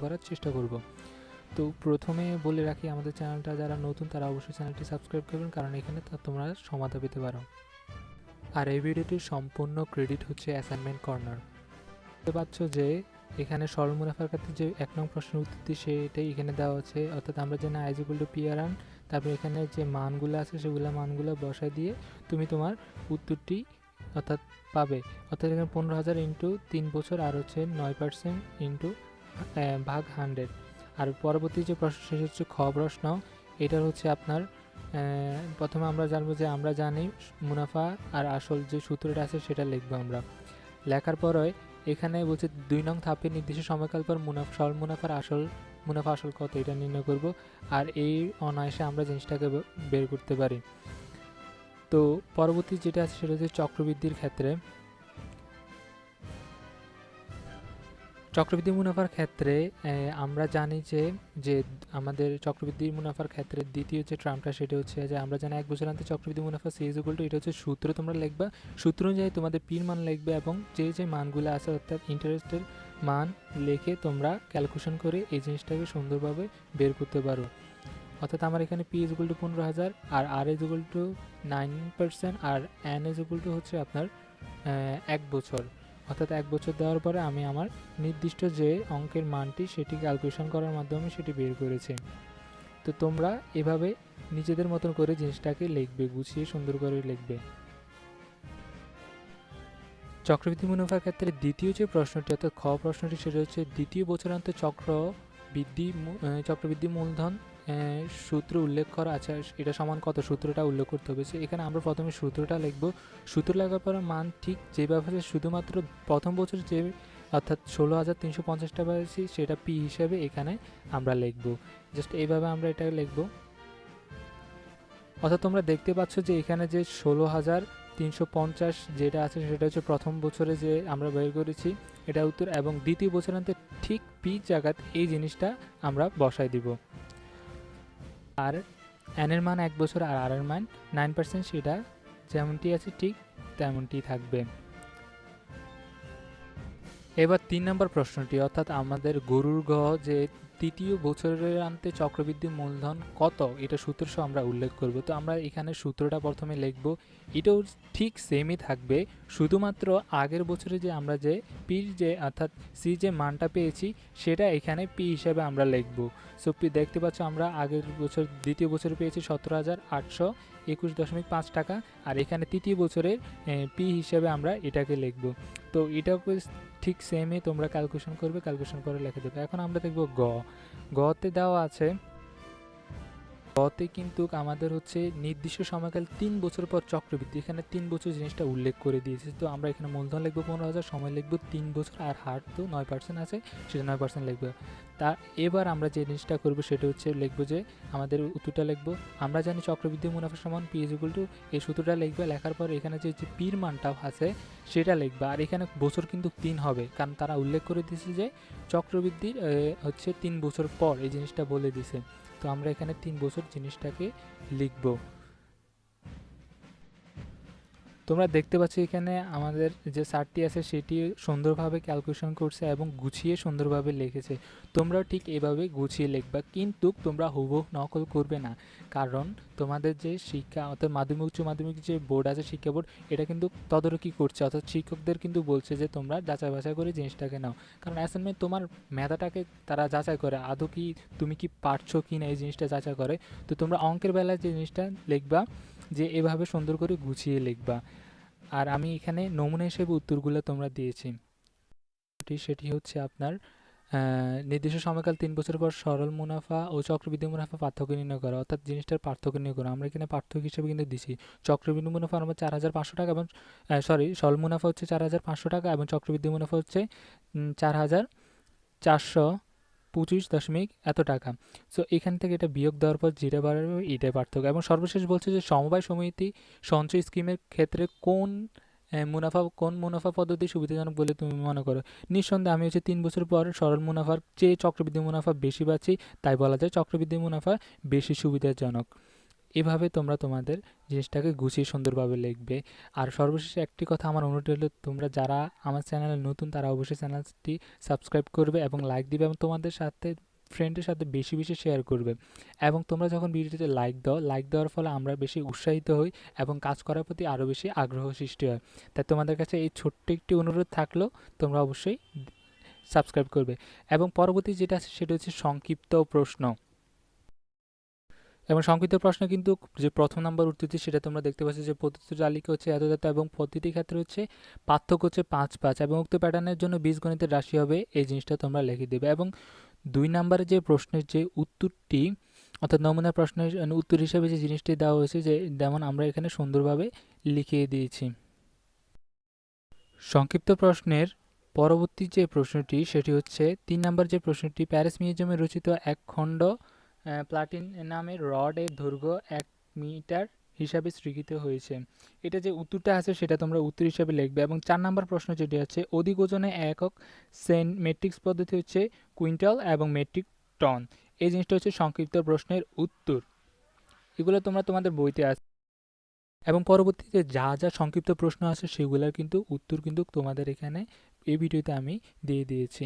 করার চেষ্টা করব। তো প্রথমে বলে রাখি, আমাদের চ্যানেলটা যারা নতুন তারা অবশ্যই চ্যানেলটি সাবস্ক্রাইব করবেন, কারণ এখানে তোমরা সমাধা পেতে পারো। আর এই ভিডিওটির সম্পূর্ণ ক্রেডিট হচ্ছে অ্যাসাইনমেন্ট কর্নার। বুঝতে পারছো যে এখানে সরল মুনাফার ক্ষেত্রে যে 1 নং প্রশ্নের উত্তরটি সেটাই এখানে দেওয়া আছে, অর্থাৎ আমরা জানি I is equal to P R আন, তারপর এখানে যে মানগুলো আছে সেগুলো মানগুলো বসায় দিয়ে তুমি তোমার উত্তরটি অর্থাৎ পাবে। অর্থাৎ এখানে 15,000 ইন্টু 3 বছর আর হচ্ছে 9% ইন্টু ভাগ 100। আর পরবর্তী যে প্রশ্ন সেটা হচ্ছে খ প্রশ্ন। এটার হচ্ছে আপনার প্রথমে আমরা জানবো যে আমরা জানি মুনাফা আর আসল যে সূত্রটা আছে সেটা লিখবো আমরা। লেখার পরে এখানে বলছে 2 নং ধাপে নির্দিষ্ট সময়কাল পর সরল মুনাফা আসল কত এটা নির্ণয় করব। আর এই অনায়াসে আমরা জিনিসটাকে বের করতে পারি। তো পরবর্তী যেটা আছে সেটা হচ্ছে চক্রবৃদ্ধির ক্ষেত্রে। চক্রবৃদ্ধি মুনাফার ক্ষেত্রে আমরা জানি যে আমাদের চক্রবৃদ্ধি মুনাফার ক্ষেত্রে দ্বিতীয় যে টার্মটা সেটা হচ্ছে যে আমরা জানি 1 বছরান্তে চক্রবৃদ্ধি মুনাফা সি ইজ ইকুয়াল টু, এটা হচ্ছে সূত্র তোমরা লিখবা। সূত্র অনুযায়ী তোমাদের পির মান লিখবে এবং যে মানগুলো আছে অর্থাৎ ইন্টারেস্টের মান লিখে তোমরা ক্যালকুলেশন করে এই জিনিসটাকে সুন্দরভাবে বের করতে পারো। অর্থাৎ আমার এখানে পি ইজ ইকুয়াল টু 15,000 আর আর ইজ ইকুয়াল টু 9% আর এন ইজ ইকুয়াল টু হচ্ছে আপনার 1 বছর। অর্থাৎ 1 বছর দেওয়ার পরে আমি আমার নির্দিষ্ট যে অঙ্কের মানটি সেটি ক্যালকুলেশন করার মাধ্যমে সেটি বের করেছি। তো তোমরা এভাবে নিজেদের মতন করে জিনিসটাকে লিখবে, গুছিয়ে সুন্দর করে লিখবে। চক্রবৃদ্ধি মুনাফার ক্ষেত্রে দ্বিতীয় যে প্রশ্নটি অর্থাৎ খ প্রশ্নটি সেটা হচ্ছে দ্বিতীয় বছরান্তে চক্রবৃদ্ধি মূলধন সূত্র উল্লেখ করা আছে, এটা সমান কত সূত্রটা উল্লেখ করতে হবে। এখানে আমরা প্রথমে সূত্রটা লিখব। সূত্র লেখার পরে মান ঠিক যেভাবে শুধুমাত্র প্রথম বছর যে অর্থাৎ 16,350 টাকা পাচ্ছি সেটা পি হিসেবে এখানে আমরা লিখব। জাস্ট এইভাবে আমরা এটা লিখব। অর্থাৎ তোমরা দেখতে পাচ্ছ যে এখানে যে 16,350 যেটা আছে সেটা হচ্ছে প্রথম বছরে যে আমরা বের করেছি এটা উত্তর, এবং দ্বিতীয় বছরান্তে ঠিক পি জায়গাত এই জিনিসটা আমরা বসাই দিব। আর এন এর মান 1 বছর আর আর এর মান 9%, সেটা যেমনটি আছে ঠিক তেমনটি থাকবে। এবার 3 নম্বর প্রশ্নটি অর্থাৎ আমাদের গরুর গ যে তৃতীয় বছরের আন্তে চক্রবৃদ্ধি মূলধন কত এটা সূত্র সহ আমরা উল্লেখ করব। তো আমরা এখানে সূত্রটা প্রথমে লিখব। এটাও ঠিক সেমই থাকবে, শুধুমাত্র আগের বছরে যে আমরা যে পির যে অর্থাৎ সি যে মানটা পেয়েছি সেটা এখানে পি হিসাবে আমরা লিখব। সো পি দেখতে পাচ্ছ আমরা আগের বছর দ্বিতীয় বছরে পেয়েছি 17,821.5 টাকা, আর এখানে তৃতীয় বছরের পি হিসাবে আমরা এটাকে লিখব। তো এটাকে ঠিক সেমই তোমরা ক্যালকুলেশন করবে, ক্যালকুলেশন করে লিখে দেবে। এখন আমরা দেখব গতে দেওয়া আছে, গতে কিন্তু আমাদের হচ্ছে নির্দিষ্ট সময়কাল 3 বছর পর চক্রবৃদ্ধি, এখানে 3 বছর জিনিসটা উল্লেখ করে দিয়েছে। তো আমরা এখানে মূলধন লিখবো 15,000, সময় লিখবো 3 বছর, আর হার তো 9% আছে সেটা 9% লিখবো। তা এবার আমরা যে জিনিসটা করবো সেটা হচ্ছে লিখবো যে আমাদের উত্তরটা লিখবো। আমরা জানি চক্রবৃদ্ধি মুনাফা সমান পি ইজ ইকুয়াল টু, এই সূত্রটা লিখবে। লেখার পর এখানে যে পির মানটা আছে সেটা লিখবে। আর এখানে বছর কিন্তু 3 হবে, কারণ তারা উল্লেখ করে দিয়েছে যে চক্রবৃদ্ধির হচ্ছে 3 বছর পর, এই জিনিসটা বলে দিছে। তো আমরা এখানে 3 বছর জিনিসটাকে লিখব। তোমরা দেখতে পাচ্ছ এখানে আমাদের যে চার্টটি আছে সেটি সুন্দরভাবে ক্যালকুলেশন করছে এবং গুছিয়ে সুন্দরভাবে লিখেছে। তোমরাও ঠিক এভাবে গুছিয়ে লিখবা, কিন্তু তোমরা হুবহু নকল করবে না, কারণ তোমাদের যে শিক্ষা অর্থাৎ মাধ্যমিক উচ্চ মাধ্যমিক যে বোর্ড আছে শিক্ষা বোর্ড, এটা কিন্তু তদারকি করছে, অর্থাৎ শিক্ষকদের কিন্তু বলছে যে তোমরা যাচাই বাছাই করে জিনিসটাকে নাও। কারণ অ্যাসাইনমেন্ট তোমার মেধাটাকে তারা যাচাই করে, আদৌ কি তুমি কি পারছো কি না এই জিনিসটা যাচাই করে। তো তোমরা অঙ্কের বেলায় যে জিনিসটা লিখবা যে এভাবে সুন্দর করে গুছিয়ে লিখবা। আর আমি এখানে নমুনা হিসেবে উত্তরগুলো তোমরা দিয়েছি। সেটি হচ্ছে আপনার নির্দিষ্ট সময়কাল 3 বছর পর সরল মুনাফা ও চক্রবৃদ্ধি মুনাফা পার্থক্য নির্ণয় করা, অর্থাৎ জিনিসটার পার্থক্য নির্ণয় করা। আমরা এখানে পার্থক্য হিসেবে কিন্তু দিছি চক্রবৃদ্ধি মুনাফা আমরা 4,500 টাকা এবং সরল মুনাফা হচ্ছে 4,500 টাকা এবং চক্রবৃদ্ধি মুনাফা হচ্ছে 4,425 এত টাকা। সো এখান থেকে এটা বিয়োগ দেওয়ার পর যেটা বাড়াবে এটাই পার্থক্য। এবং সর্বশেষ বলছে যে সমবায় সমিতি সঞ্চয় স্কিমের ক্ষেত্রে কোন মুনাফা পদ্ধতি সুবিধাজনক বলে তুমি মনে করো। নিঃসন্দেহে আমি হচ্ছে 3 বছর পর সরল মুনাফার চেয়ে চক্রবৃদ্ধি মুনাফা বেশি পাচ্ছি, তাই বলা যায় চক্রবৃদ্ধি মুনাফা বেশি সুবিধাজনক। এভাবে তোমরা তোমাদের জিনিসটাকে গুছিয়ে সুন্দরভাবে লিখবে। আর সর্বশেষে একটি কথা আমার অনুরোধ হলো, তোমরা যারা আমার চ্যানেলে নতুন তারা অবশ্যই চ্যানেলটি সাবস্ক্রাইব করবে এবং লাইক দিবে এবং তোমাদের সাথে ফ্রেন্ডের সাথে বেশি বেশি শেয়ার করবে। এবং তোমরা যখন ভিডিওতে লাইক দাও, লাইক দেওয়ার ফলে আমরা বেশি উৎসাহিত হই এবং কাজ করার প্রতি আরও বেশি আগ্রহ সৃষ্টি হয়। তাই তোমাদের কাছে এই ছোট্ট একটি অনুরোধ থাকলো, তোমরা অবশ্যই সাবস্ক্রাইব করবে। এবং পরবর্তী যেটা আছে সেটা হচ্ছে সংক্ষিপ্ত প্রশ্ন। এবং সংক্ষিপ্ত প্রশ্ন কিন্তু যে প্রথম নাম্বার উত্তরটি সেটা তোমরা দেখতে পাচ্ছ যে পদ্ধতি তালিকা হচ্ছে এত এবং প্রতিটি ক্ষেত্রে হচ্ছে পার্থক্য হচ্ছে ৫ এবং উক্ত প্যাটার্নের জন্য বীজগণিতের রাশি হবে, এই জিনিসটা তোমরা লিখে দেবে। এবং ২ নাম্বারে যে প্রশ্নের যে উত্তরটি অর্থাৎ নমুনা প্রশ্নের উত্তর হিসেবে যে জিনিসটি দেওয়া হয়েছে, যে যেমন আমরা এখানে সুন্দরভাবে লিখিয়ে দিয়েছি। সংক্ষিপ্ত প্রশ্নের পরবর্তী যে প্রশ্নটি সেটি হচ্ছে ৩ নাম্বার যে প্রশ্নটি, প্যারিস মিউজিয়ামে রচিত এক খণ্ড প্লাটিন নামের রডের দৈর্ঘ্য ১ মিটার হিসাবে স্বীকৃত হয়েছে। এটা যে উত্তরটা আছে সেটা তোমরা উত্তর হিসাবে লিখবে। এবং ৪ নাম্বার প্রশ্ন যেটি আছে, অধিক ওজনে একক মেট্রিক্স পদ্ধতি হচ্ছে কুইন্টাল এবং মেট্রিক টন। এই জিনিসটা হচ্ছে সংক্ষিপ্ত প্রশ্নের উত্তর। এগুলো তোমরা তোমাদের বইতে আছে। এবং পরবর্তীতে যা যা সংক্ষিপ্ত প্রশ্ন আছে সেগুলোর কিন্তু উত্তর কিন্তু তোমাদের এখানে এই ভিডিওতে আমি দিয়ে দিয়েছি।